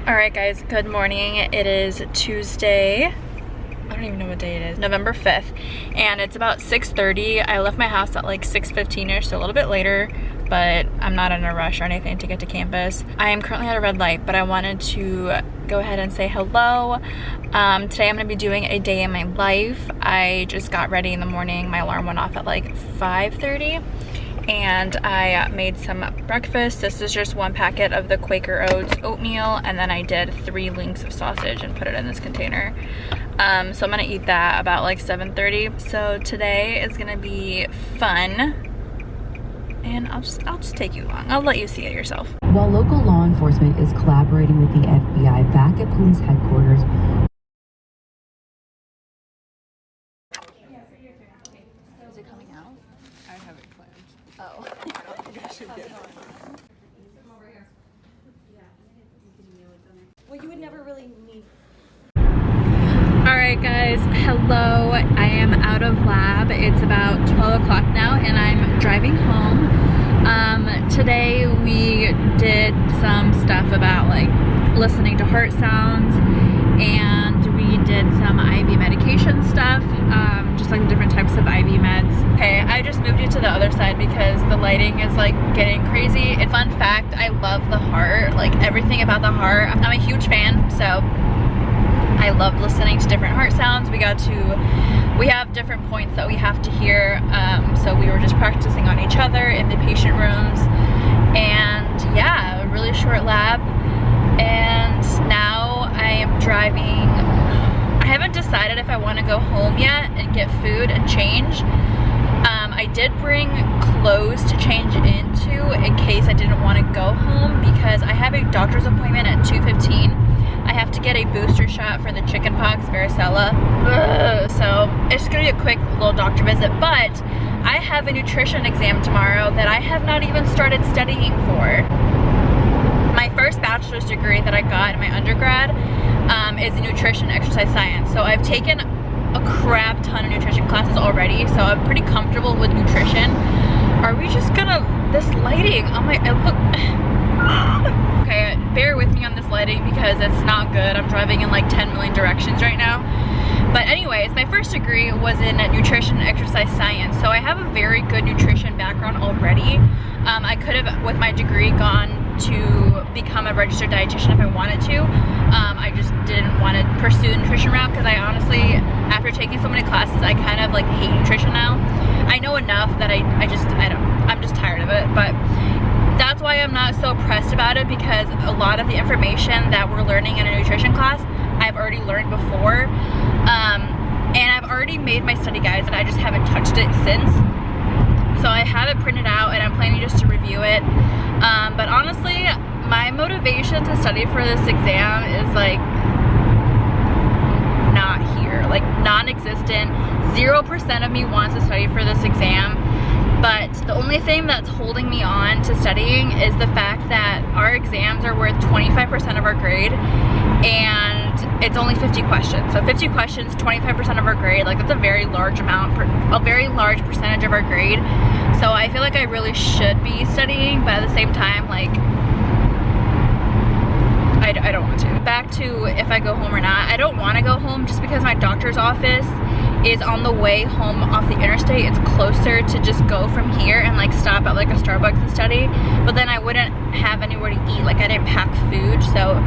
Alright guys, good morning. It is Tuesday. I don't even know what day it is. November 5th. And it's about 6:30. I left my house at like 6:15ish, so a little bit later, but I'm not in a rush or anything to get to campus. I am currently at a red light, but I wanted to go ahead and say hello. Today I'm gonna be doing a day in my life. I just got ready in the morning. My alarm went off at like 5:30. And I made some breakfast. This is just one packet of the Quaker Oats oatmeal, and then I did 3 links of sausage and put it in this container. So I'm gonna eat that about like 7:30. So today is gonna be fun, and I'll just take you along. I'll let you see it yourself. While local law enforcement is collaborating with the FBI back at police headquarters. Is it coming out? I have it planned. Oh. I think I should get it. Well, you would never really need. Alright guys, hello. I am out of lab. It's about 12 o'clock now and I'm driving home. Today we did some stuff about like listening to heart sounds, and we did some IV medication stuff, just like the different types of IV meds. Okay, I just moved you to the other side because the lighting is like getting crazy. And fun fact, I love the heart, like everything about the heart. I'm a huge fan, so I love listening to different heart sounds. We have different points that we have to hear, so we were just practicing on each other in the patient rooms, and yeah, a really short lab. And now I am driving. I haven't decided if I want to go home yet and get food and change. I did bring clothes to change into in case I didn't want to go home, because I have a doctor's appointment at 2:15. I have to get a booster shot for the chickenpox, varicella. So it's gonna be a quick little doctor visit, but I have a nutrition exam tomorrow that I have not even started studying for. My first bachelor's degree that I got in my undergrad is in nutrition and exercise science. So I've taken a crap ton of nutrition classes already, so I'm pretty comfortable with nutrition. Are we just gonna, this lighting, oh my, look. Okay, bear with me on this lighting because it's not good. I'm driving in like 10 million directions right now. But anyways, my first degree was in nutrition and exercise science, so I have a very good nutrition background already. I could have, with my degree, gone to become a registered dietitian if I wanted to. I just didn't want to pursue the nutrition route because I honestly, after taking so many classes, I kind of like hate nutrition now. I know enough that I'm just tired of it, but that's why I'm not so pressed about it, because a lot of the information that we're learning in a nutrition class, I've already learned before. And I've already made my study guides and I just haven't touched it since. So I have it printed out and I'm planning just to review it. But honestly, my motivation to study for this exam is like not here, like non-existent. 0% of me wants to study for this exam. But the only thing that's holding me on to studying is the fact that our exams are worth 25% of our grade, and it's only 50 questions. So 50 questions, 25% of our grade, like that's a very large amount, a very large percentage of our grade. So I feel like I really should be studying, but at the same time, like, I don't want to. Back to if I go home or not. I don't want to go home just because my doctor's office is on the way home off the interstate. It's closer to just go from here and like stop at like a Starbucks and study, but then I wouldn't have anywhere to eat. Like I didn't pack food, so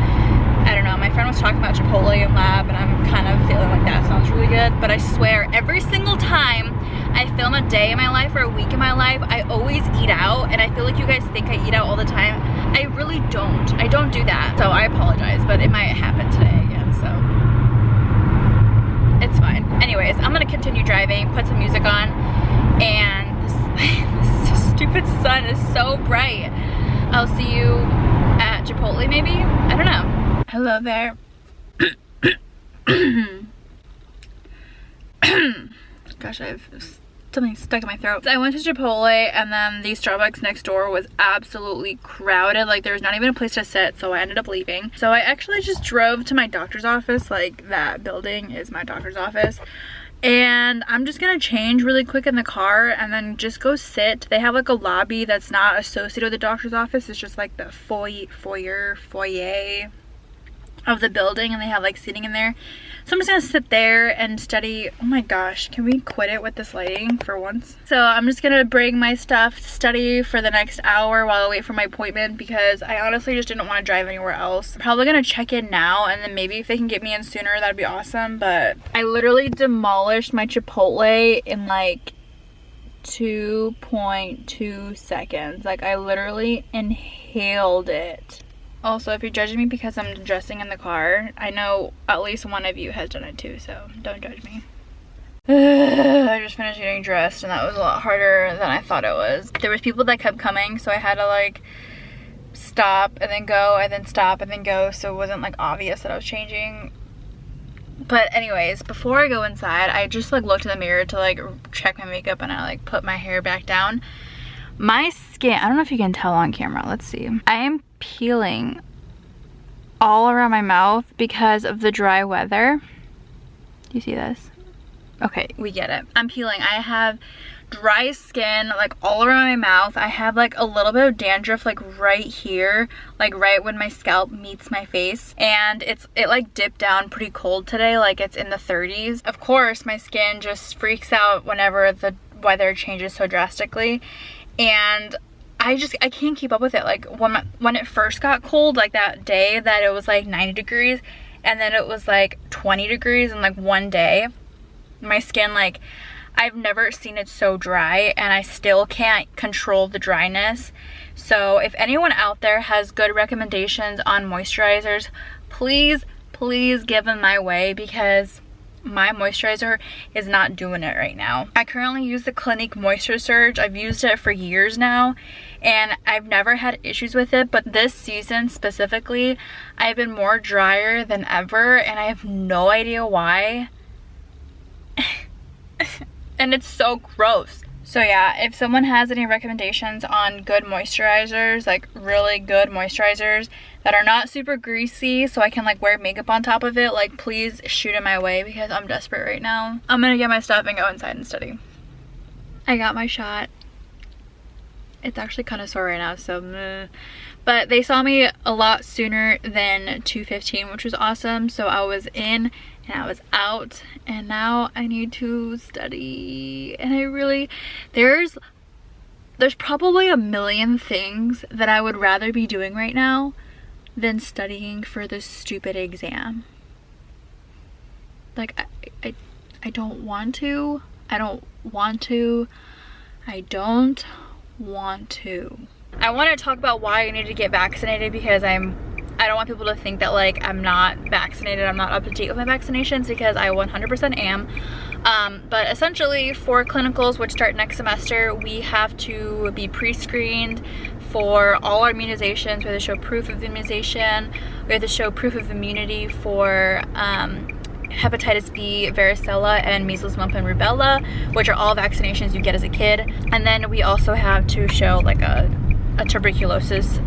I don't know. My friend was talking about Chipotle in lab and I'm kind of feeling like that sounds really good, but I swear every single time I film a day in my life or a week in my life, I always eat out, and I feel like you guys think I eat out all the time. I really don't. I don't do that, so I apologize, but it might happen today again, so it's fine. Anyways, I'm gonna continue driving, put some music on, and this stupid sun is so bright. I'll see you at Chipotle maybe? I don't know. Hello there. Gosh, I have something stuck in my throat. I went to Chipotle, and then the Starbucks next door was absolutely crowded. Like there was not even a place to sit, so I ended up leaving. So I actually just drove to my doctor's office. Like that building is my doctor's office. And I'm just gonna change really quick in the car and then just go sit. They have like a lobby that's not associated with the doctor's office. It's just like the foyer. of the building, and they have like seating in there. So I'm just gonna sit there and study. Oh my gosh, can we quit it with this lighting for once? So I'm just gonna bring my stuff, study for the next hour while I wait for my appointment, because I honestly just didn't want to drive anywhere else. I'm probably gonna check in now, and then maybe if they can get me in sooner, that'd be awesome. But I literally demolished my Chipotle in like 2.2 seconds. Like, I literally inhaled it. Also, if you're judging me because I'm dressing in the car, I know at least one of you has done it too, so don't judge me. I just finished getting dressed, and that was a lot harder than I thought it was. There was people that kept coming, so I had to like stop and then go and then stop and then go, so it wasn't like obvious that I was changing. But anyways, before I go inside, I just like looked in the mirror to like check my makeup, and I like put my hair back down. My skin, I don't know if you can tell on camera, let's see. I am peeling all around my mouth because of the dry weather. Do you see this? Okay, we get it. I'm peeling. I have dry skin like all around my mouth. I have like a little bit of dandruff like right here, like right when my scalp meets my face, and it like dipped down pretty cold today, like it's in the 30s. Of course, my skin just freaks out whenever the weather changes so drastically, and I can't keep up with it. Like when it first got cold, like that day that it was like 90 degrees, and then it was like 20 degrees in like one day, my skin, like, I've never seen it so dry, and I still can't control the dryness. So if anyone out there has good recommendations on moisturizers, please give them my way, because my moisturizer is not doing it right now. I currently use the Clinique Moisture Surge. I've used it for years now, and I've never had issues with it, but this season specifically, I've been more drier than ever, and I have no idea why. And it's so gross. So yeah, if someone has any recommendations on good moisturizers, like really good moisturizers that are not super greasy, so I can like wear makeup on top of it, like please shoot it my way, because I'm desperate right now. I'm gonna get my stuff and go inside and study. I got my shot. It's actually kind of sore right now, so meh. But they saw me a lot sooner than 2:15, which was awesome. So I was in and I was out, and now I need to study. And I really, there's probably a million things that I would rather be doing right now than studying for this stupid exam. Like, I don't want to. I don't want to. I don't want to. I want to talk about why I need to get vaccinated, because I don't want people to think that like I'm not vaccinated, I'm not up to date with my vaccinations, because I 100% am. But essentially for clinicals, which start next semester, we have to be pre-screened for all our immunizations. We have to show proof of immunization. We have to show proof of immunity for hepatitis B, varicella, and measles, mumps, and rubella, which are all vaccinations you get as a kid. And then we also have to show like a tuberculosis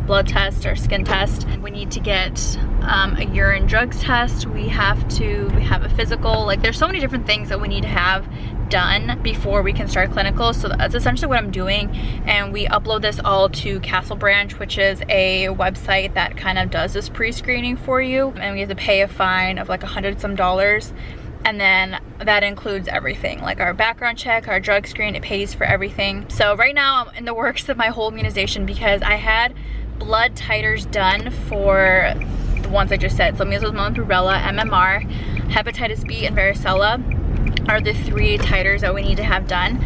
blood test or skin test. We need to get a urine drugs test. We have a physical. Like, there's so many different things that we need to have done before we can start clinical. So that's essentially what I'm doing, and we upload this all to Castle Branch, which is a website that kind of does this pre-screening for you, and we have to pay a fine of like $100 some, and then that includes everything, like our background check, our drug screen. It pays for everything. So right now I'm in the works of my whole immunization, because I had blood titers done for the ones I just said. So measles, mumps, rubella, MMR, hepatitis B, and varicella are the 3 titers that we need to have done.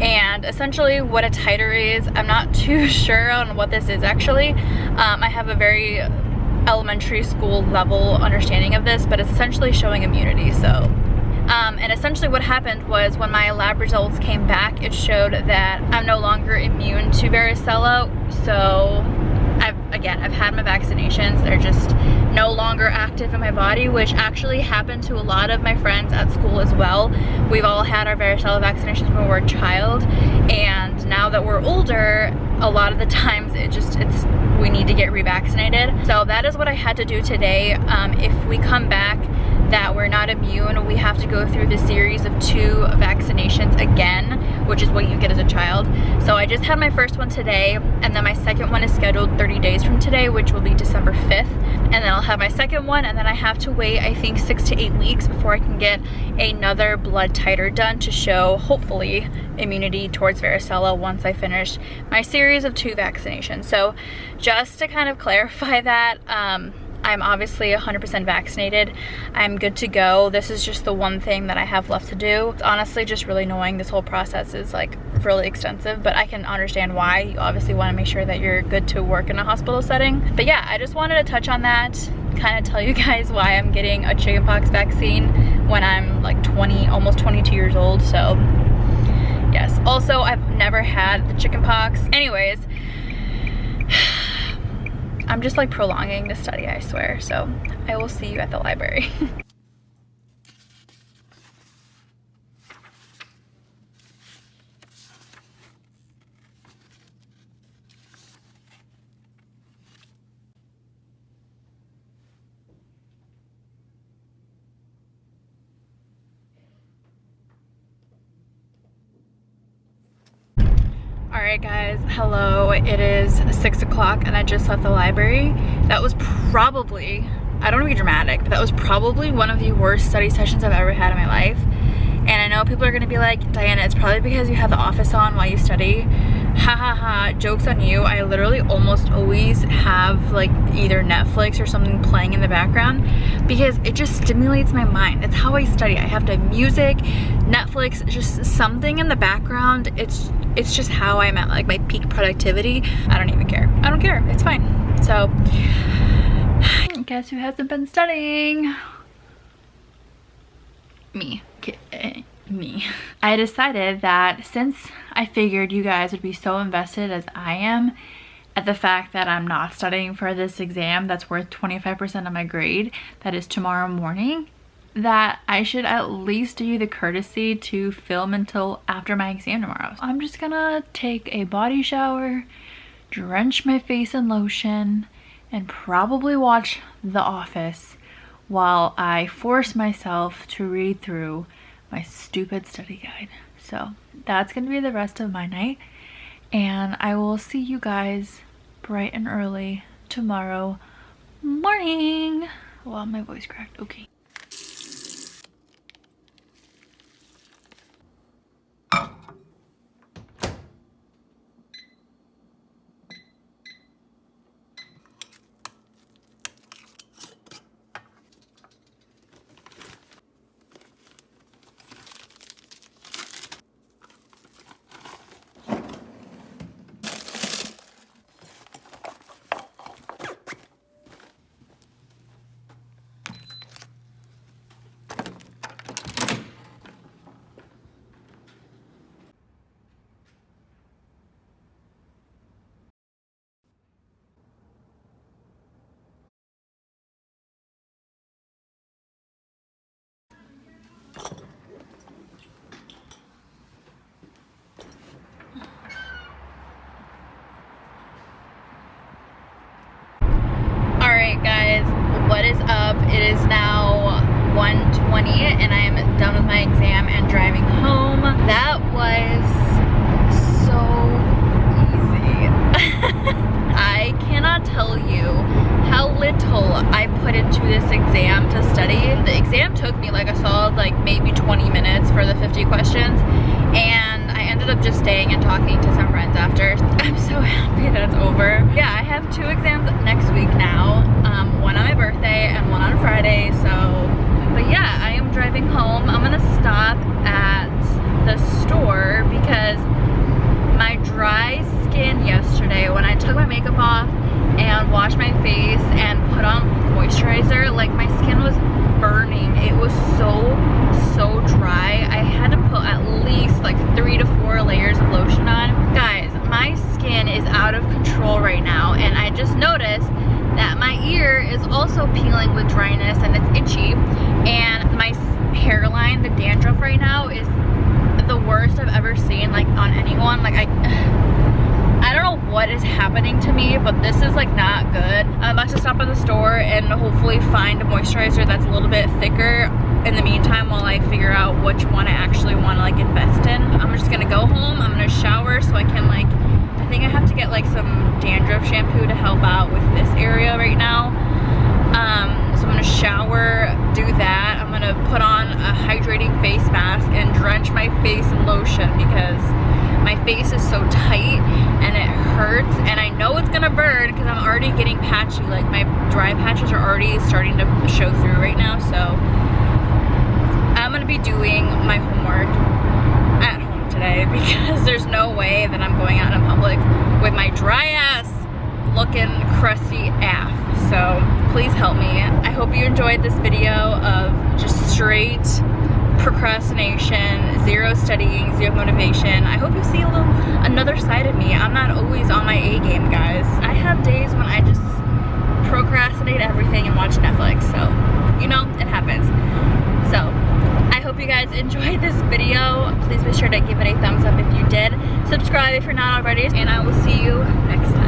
And essentially what a titer is, I'm not too sure on what this is actually. I have a very elementary school level understanding of this, but it's essentially showing immunity. So and essentially what happened was, when my lab results came back, it showed that I'm no longer immune to varicella. So I've had my vaccinations, they're just no longer active in my body, which actually happened to a lot of my friends at school as well. We've all had our varicella vaccinations when we were a child, and now that we're older, a lot of the times we need to get revaccinated. So that is what I had to do today. If we come back that we're not immune, we have to go through the series of 2 vaccinations again, which is what you get as a child. So I just had my first one today, and then my second one is scheduled 30 days from today, which will be December 5th. And then I'll have my second one, and then I have to wait, I think, 6 to 8 weeks before I can get another blood titer done to show, hopefully, immunity towards varicella once I finish my series of 2 vaccinations. So just to kind of clarify that, I'm obviously 100% vaccinated. I'm good to go. This is just the one thing that I have left to do. It's honestly just really annoying. This whole process is like really extensive, but I can understand why. You obviously want to make sure that you're good to work in a hospital setting. But yeah, I just wanted to touch on that, kind of tell you guys why I'm getting a chickenpox vaccine when I'm like 20, almost 22 years old. So yes, also I've never had the chickenpox. Anyways, I'm just like prolonging the study, I swear. So I will see you at the library. Alright guys, hello. It is 6 o'clock and I just left the library. That was probably, I don't want to be dramatic, but that was probably one of the worst study sessions I've ever had in my life. And I know people are going to be like, Diana, it's probably because you have the office on while you study. Ha ha ha, joke's on you. I literally almost always have like either Netflix or something playing in the background because it just stimulates my mind. It's how I study. I have to have music, Netflix, just something in the background. It's just how I'm at like my peak productivity. I don't even care. I don't care. It's fine. So, guess who hasn't been studying? Me. Me. I decided that since I figured you guys would be so invested as I am at the fact that I'm not studying for this exam that's worth 25% of my grade, that is tomorrow morning, that I should at least do you the courtesy to film until after my exam tomorrow. So I'm just gonna take a body shower, drench my face in lotion, and probably watch The Office while I force myself to read through my stupid study guide. So that's gonna be the rest of my night, and I will see you guys bright and early tomorrow morning. Well, my voice cracked. Okay. Guys, what is up? It is now 1:20 and I am done with my exam and driving home. That was so easy. I cannot tell you how little I put into this exam to study. The exam took me like a solid like maybe 20 minutes for the 50 questions, and I ended up just staying and talking to some friends after. I'm so happy that it's over. Yeah, I have 2 exams next week now. One on my birthday and one on Friday, so, but yeah, I am driving home. I'm gonna stop at the store because my dry skin yesterday, when I took my makeup off and washed my face and put on moisturizer, like my skin was burning. It was so dry. I had to put at least like 3 to 4 layers of lotion on. Guys, my skin is out of control right now, and I just noticed that my ear is also peeling with dryness and it's itchy, and my hairline, the dandruff right now is the worst I've ever seen, like on anyone. Like I don't know what is happening to me, but this is like not good. I'm about to stop at the store and hopefully find a moisturizer that's a little bit thicker in the meantime, while I figure out which one I actually want to like invest in, I'm just gonna go home, I'm gonna shower so I can like, I think I have to get like some dandruff shampoo to help out with this area right now. So I'm gonna shower, do that. I'm gonna put on a hydrating face mask and drench my face in lotion because my face is so tight and it hurts, and I know it's gonna burn because I'm already getting patchy. Like my dry patches are already starting to show through right now. So I'm gonna be doing my homework at home today because there's no way that I'm going out in public with my dry ass looking crusty af. So please help me. I hope you enjoyed this video of just straight procrastination, zero studying, zero motivation. I hope you see another side of me. I'm not always on my A game, guys. I have days when I just procrastinate everything and watch Netflix. So, you know, it happens. So I hope you guys enjoyed this video. Please be sure to give it a thumbs up if you did. Subscribe if you're not already, and I will see you next time.